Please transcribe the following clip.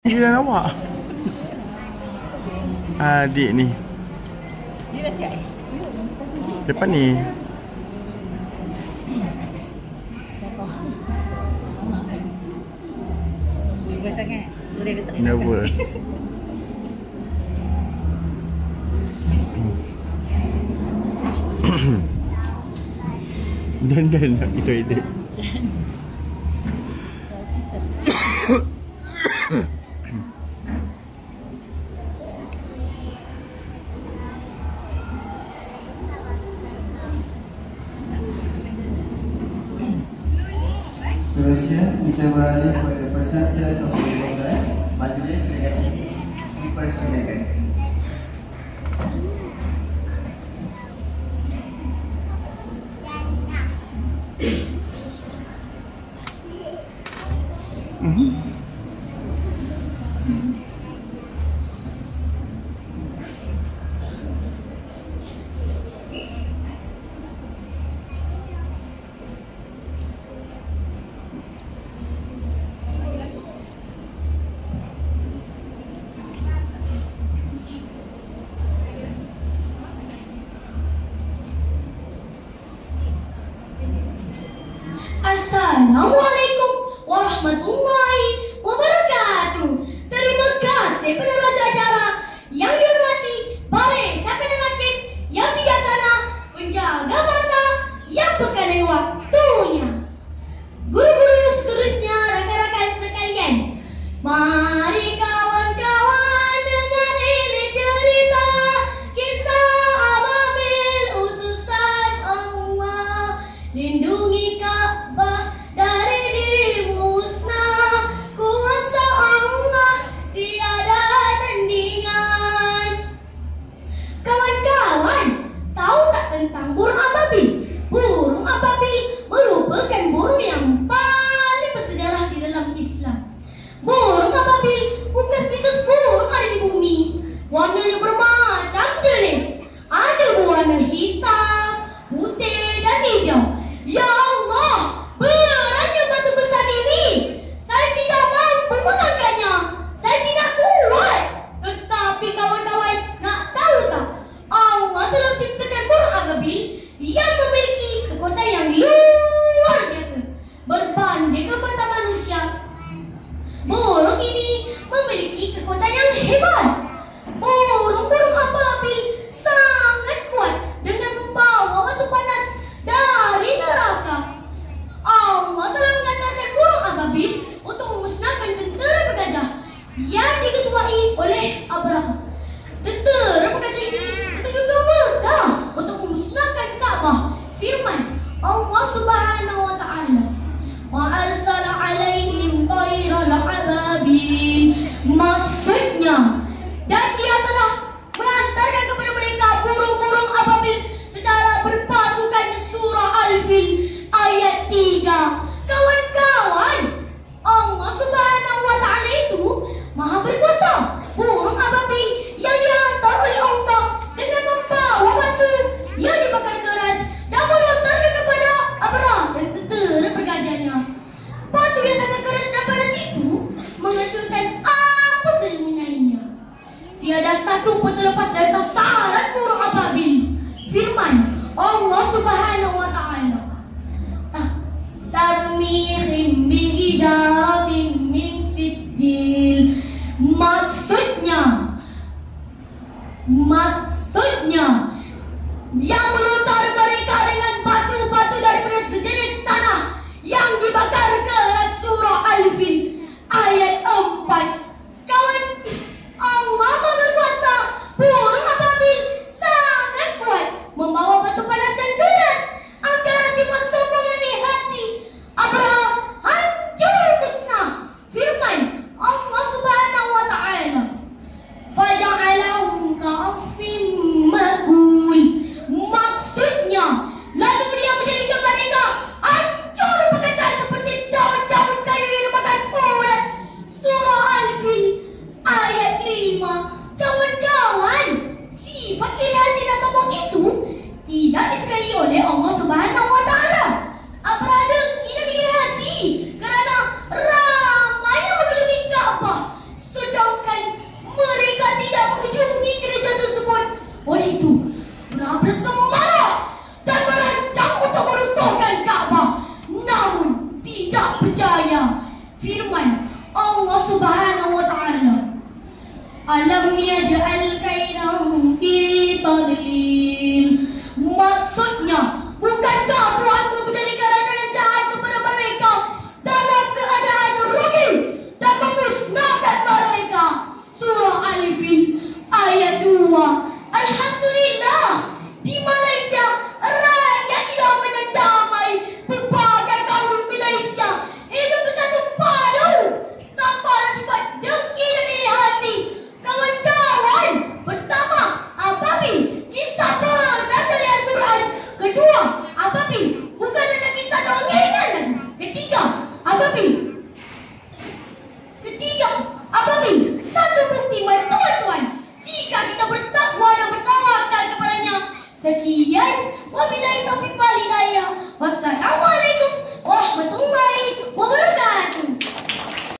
Giliran awak. Adik ni. Dia dah siap. Depan ni. Nervous sangat. So dia tak Nervous. Dan nak pergi toilet. Seterusnya kita beralih kepada peserta nombor 15. Majlis dengan ini dipersilakan. Assalamualaikum warahmatullahi wabarakatuh. Terima kasih penerus acara yang dihormati para siapa lelaki yang bijaksana, penjaga masa yang peka dengan waktunya. Guru-guru seterusnya, rakan-rakan sekalian, mari kawan-kawan dengar ini cerita kisah Ababil utusan Allah. Lindungi Ka'bah dari dimusnah, kuasa Allah tiada tandingan. Kawan-kawan, tahu tak tentang burung ababil? Burung ababil merupakan burung yang paling bersejarah di dalam Islam. Burung ababil bukan spesies burung ada di bumi. Warnanya bermacam jenis. Ada berwarna hitam, putih dan hijau. Ya Allah, beratnya batu besar ini. Saya tidak mampu mengangkatnya. Saya tidak kuat. Tetapi kawan-kawan, nak tahu tak? Allah telah menciptakan burung ababil yang memiliki kekuatan yang luar biasa berbanding kekuatan manusia. Burung ini memiliki kekuatan yang hebat. Burung-burung ababil sangat kuat dengan membawa batu panas dari neraka. Allah telah mengatakan burung ababil untuk memusnahkan tentera bergajah yang diketuai oleh Abraha. Tentera bergajah ini menuju ke Mekah untuk memusnahkan Ka'bah. Firman Allah Subhanahu wa taala, wa arsala alaihim tayral ababil. Maksudnya, dan dia telah mengantarkan kepada mereka burung-burung ababil secara berpasukan. Surah Al-Fil ayat 3. Kawan-kawan, Allah Subhanahu wa taala itu Maha berkuasa. Burung ababil yang dihantar oleh Allah dengan membawa batu yang dibakar keras dan melontarkan kepada Abraha dan tentera bergajahnya. Batu yang sangat keras dan panas itu menghancurkan apa saja mengenainya. Tiada satu pun terlepas dari sasaran burung ababil. Firman Allah Subhanahu wa taala, tarmihim bihijaratin min sijil. Maksudnya yang melontar mereka dengan batu-batu daripada sejenis tanah yang dibakar keras. Surah Al-Fil ayat 4. Kawan, Allah berkuasa. Burung ababil yaj'al kaidahum fi tadlil. Maksudnya, bukankah Tuhan menjadikan rencana yang jahat kepada mereka dalam keadaan rugi dan memusnahkan mereka? Surah Al-Fil ayat 2. Alhamdulillah, di Malaysia rakyat hidup dengan damai. Pelbagai kaum Malaysia hidup bersatu padu tanpa ada sifat dengki dan iri hati. Kawan-kawan, pertama, apabila kisah benar dari Al-Quran. Kedua, apabila bukan ada kisah dongeng lagi. Ketiga, apabila satu bukti tuan-tuan, jika kita bertakwa dan bertawakal kepadanya. Sekian, wabillahi taufiq wal hidayah. Wassalamualaikum